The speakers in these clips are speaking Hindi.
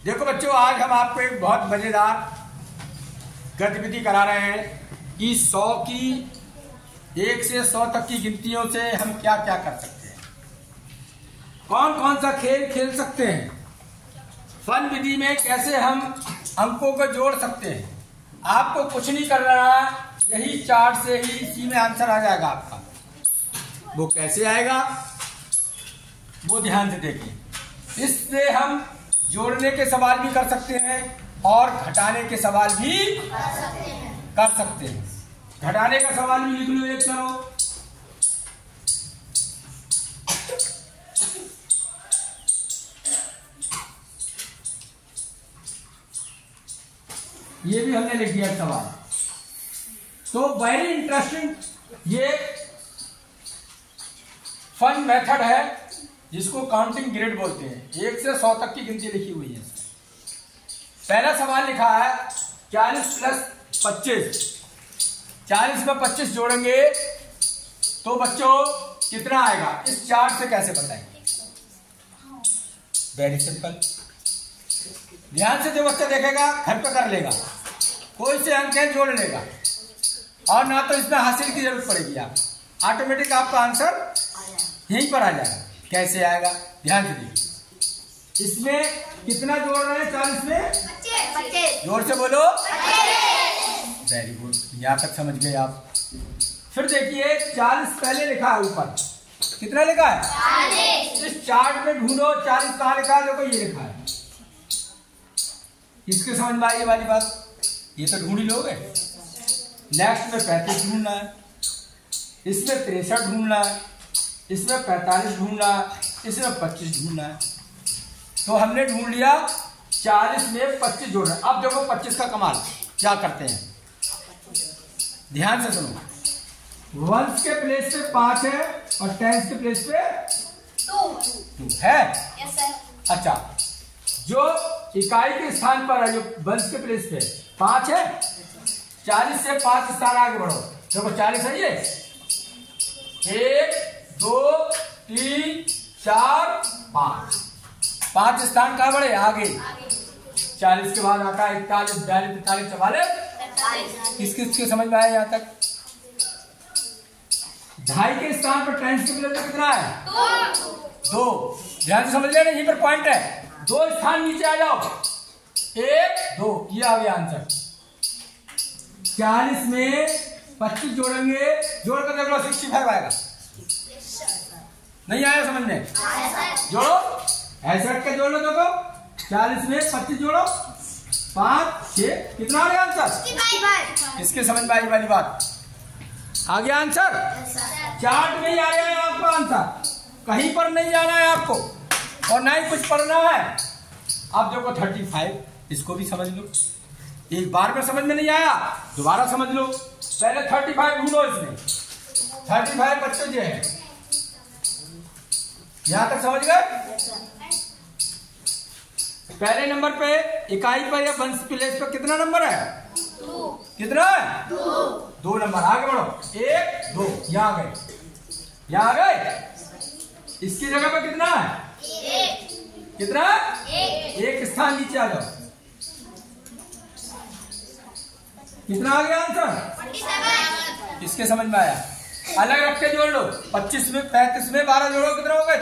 देखो बच्चों, आज हम आपको एक बहुत मजेदार गतिविधि करा रहे हैं कि 100 की 1 से 100 तक की गिनतियों से हम क्या क्या कर सकते हैं, कौन कौन सा खेल खेल सकते हैं, फन विधि में कैसे हम अंकों को जोड़ सकते हैं। आपको कुछ नहीं करना है, यही चार्ट से ही इसी में आंसर आ जाएगा आपका। वो कैसे आएगा वो ध्यान से देखिए। इससे हम जोड़ने के सवाल भी कर सकते हैं और घटाने के सवाल भी कर सकते हैं। घटाने का सवाल भी लिख लो, एक करो। ये भी हमने लिख दिया सवाल। तो वेरी इंटरेस्टिंग ये फन मेथड है जिसको काउंटिंग ग्रिड बोलते हैं। 1 से 100 तक की गिनती लिखी हुई है। पहला सवाल लिखा है 40 प्लस 25। 40 में 25 जोड़ेंगे तो बच्चों कितना आएगा, इस चार्ट से कैसे बताएंगे? Very simple. ध्यान से जो बच्चा देखेगा घर पे कर लेगा, कोई से अंक है जोड़ लेगा और ना तो इसमें हासिल की जरूरत पड़ेगी। आप ऑटोमेटिक आपका आंसर यहीं पर आ जाएगा। कैसे आएगा ध्यान से देखिए। इसमें कितना जोड़ रहे हैं 40 में? 25। जोर से बोलो। 25। वेरी गुड, यहाँ तक समझ गए आप। फिर देखिए 40 पहले लिखा है, ऊपर कितना लिखा है? 40। इस चार्ट में ढूंढो 40 कहाँ लिखा है। देखो ये लिखा है। किसके समझ में आई ये वाली बात? ये तो ढूंढ ही लोगे। नेक्स्ट में 35 ढूंढना है, इसमें 63 ढूंढना है, इसमें 45 ढूंढना है, इसमें 25 ढूंढना है। तो हमने ढूंढ लिया 40 में 25 जोड़ना। अब देखो 25 का कमाल क्या करते हैं, ध्यान से सुनो। वंस के प्लेस पे 5 है और टेंस के प्लेस पे 2 है। yes, अच्छा, जो इकाई के स्थान पर है, जो वंस के प्लेस पे 5 है, 40 से 5 स्थान आगे बढ़ो। देखो 40 है ये, 1 2 3 4 5 5 स्थान कहाँ बढ़े आगे। 40 के बाद आता है 41 42 43 44। किस किस के समझ में आया यहाँ तक? 2.5 के स्थान पर टेंस के प्लेस कितना है? 2। ध्यान से समझ लेना, यहीं पर पॉइंट है। 2 स्थान नीचे आ जाओ, 1 2, ये आ गया आंसर। 40 में 25 जोड़ेंगे, जोड़कर देख लो 65 आएगा। नहीं आया समझ में? जोड़ो, ऐसे हट के जोड़ लो। देखो 40 में 25 जोड़ो, 5 6, कितना आ गया आंसर? किसके समझ में आई वाली बात? आ गया आंसर। चार्ट में ही आ गया है आपका आंसर, कहीं पर नहीं जाना है आपको और ना ही कुछ पढ़ना है। अब देखो 35, इसको भी समझ लो। एक बार में समझ में नहीं आया, दोबारा समझ लो। पहले 35 ढूंढो। इसमें 35 बच्चों जो है, यहां तक समझ गए? पहले नंबर पे इकाई पर या वंश प्लेस पर कितना नंबर है? 2। कितना है? 2 नंबर। आगे बढ़ो, 1 2, यहाँ आ गए, यहाँ आ गए। इसकी जगह पर कितना है? 1। कितना? 1 स्थान नीचे आ जाओ। कितना आ गया आंसर? 47। किसके समझ में आया? अलग रख के जोड़ लो। 25 में 35 में 12 जोड़ो, कितना हो गए?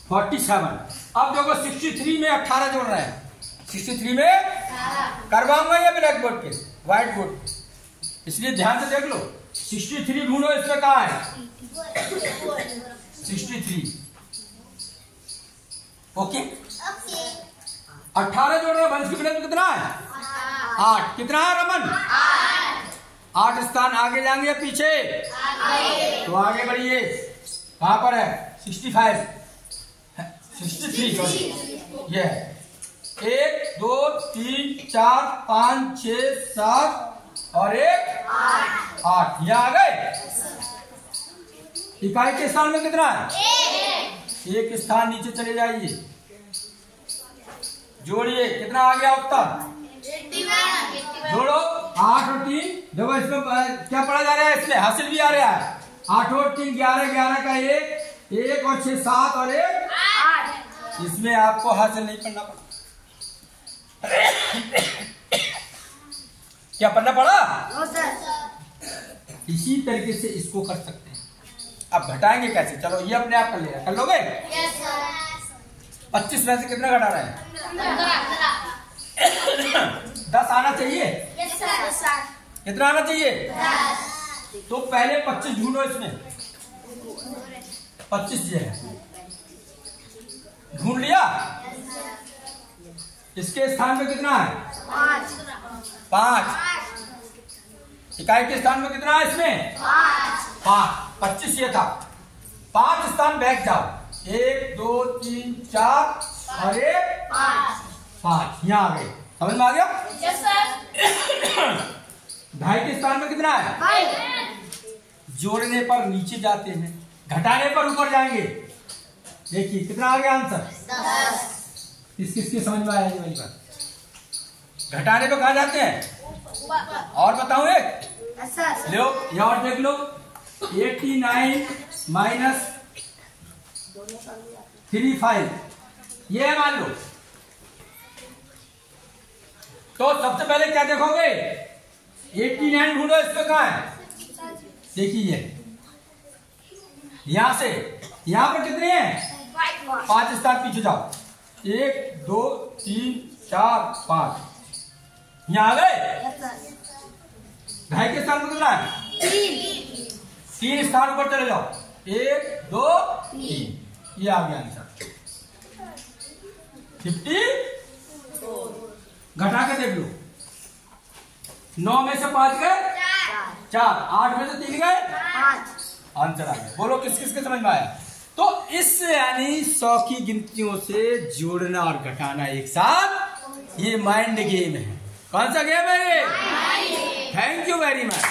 47। अब देखो 63 में 18 जोड़ रहे हैं। 63 में करवाऊंगा या ब्लैक बोर्ड पे, व्हाइट बोर्ड पे, इसलिए ध्यान से देख लो। 63 ढूंढो, इसमें कहा है? 63। ओके। 18 जोड़ रहे, वंश की प्लेस में कितना है? 8। कितना है रमन? 8 स्थान आगे जाएंगे या पीछे? आगे। तो आगे बढ़िए, कहां पर है? 63 ये है। 1 2 3 4 5 6 7 और 1 8। ये आ गए। इकाई के स्थान में कितना है? 1 स्थान नीचे चले जाइए, जोड़िए, कितना आ गया उत्तर? जोड़ो 8 और 3। देखो इसमें क्या पढ़ा जा रहा है? इसमें हासिल भी आ रहा है। 8 और 3 11, 11 का 1 और 6 7 और 1 इसमें आपको हासिल नहीं करना पड़ा। क्या पढ़ना पड़ा? इसी तरीके से इसको कर सकते हैं। अब घटाएंगे कैसे? चलो ये अपने आप कर लेगा, कर लोगे? 25 में से कितना घटा रहे हैं? 10 आना चाहिए। कितना आना चाहिए? तो पहले 25 ढूंढो इसमें। 25 ये है, ढूंढ लिया। इसके स्थान में कितना है? 5। इकाई के स्थान में कितना है इसमें? 5। 25 ये था। 5 स्थान बैठ जाओ। 1 2 3 4 और 5 यहाँ आ गए। समझ में आ गया? ढाई के स्थान में कितना है? जोड़ने पर नीचे जाते हैं, घटाने पर ऊपर जाएंगे। देखिए कितना आ गया आंसर? 10। किसकी समझ में आया ये वाली बात? घटाने पर कहाँ जाते हैं? और बताऊं एक लो, यहाँ और देख लो। 89 माइनस 35 ये है, मान लो। तो सबसे पहले क्या देखोगे? 89 ढूंढो, इसमें कहाँ है? देखिए यहां से यहां पर कितने हैं? 5 स्थान पीछे जाओ। 1 2 3 4 5 यहां आ गए। ढाई के स्थान में कितना है? 3 स्थान ऊपर चले जाओ। 1 2 3 ये आ गया आंसर 50। घटा के देख लो। 9 में से 5 गए 4, 8 में से 3 गए 5, आंसर आ गया। बोलो किस किस के समझ में आया? तो इस यानी 100 की गिनतियों से जोड़ना और घटाना एक साथ, ये माइंड गेम है। कौन सा गेम है ये? Thank you very much.